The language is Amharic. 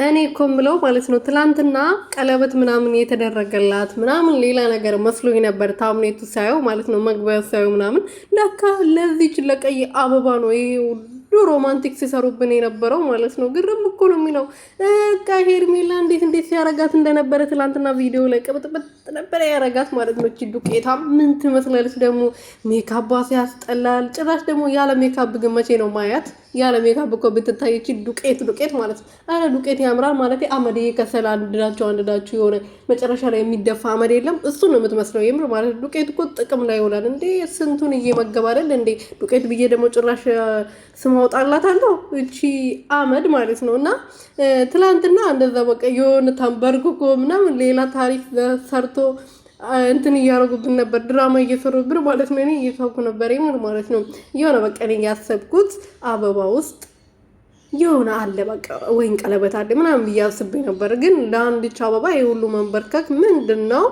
እኔ እኮ የምለው ማለት ነው ትላንትና ቀለበት ምናምን የተደረገላት ምናምን ሌላ ነገር መስሎኝ ነበር። ታምኔቱ ሳየው ማለት ነው መግቢያው ሳየው ምናምን ለካ ለዚች ለቀይ አበባ ነው ይሄ ሁሉ ሮማንቲክ ሲሰሩብን የነበረው ማለት ነው። ግርም እኮ ነው የሚለው ሄርሜላ እንዴት ሲያረጋት እንደነበረ ትላንትና ቪዲዮ ላይ ቅብጥብጥ ነበር ያረጋት ማለት ነው። እቺ ዱቄታ ምን ትመስላለች ደግሞ ሜካፕ ሲያስጠላል። ጭራሽ ደግሞ ያለ ሜካፕ ግን መቼ ነው ማያት? ያለ ሜካፕ እኮ ብትታይ እቺ ዱቄት ማለት ነው። አረ ዱቄት ያምራል ማለት አመድ ከሰል አንድዳችሁ የሆነ መጨረሻ ላይ የሚደፋ አመድ የለም እሱ ነው የምትመስለው የምር ማለት ዱቄት እኮ ጥቅም ላይ ይውላል እንዴ ስንቱን እየመገብ አይደል እንዴ ዱቄት ብዬ ደግሞ ጭራሽ ስም አወጣላታለሁ እቺ አመድ ማለት ነው። እና ትላንትና እንደዛ በቃ የሆነ ተንበርክኮ ምናምን ሌላ ታሪክ ሰርቶ እንትን እያደረጉብን ነበር ድራማ እየሰሩብን ማለት ነው። እኔ እየሳኩ ነበር የምር ማለት ነው። የሆነ በቃ እኔ ያሰብኩት አበባ ውስጥ የሆነ አለ በቃ ወይን ቀለበት አለ ምናምን ብዬ አስቤ ነበር። ግን ለአንድች አበባ የሁሉ መንበርከክ ምንድን ነው?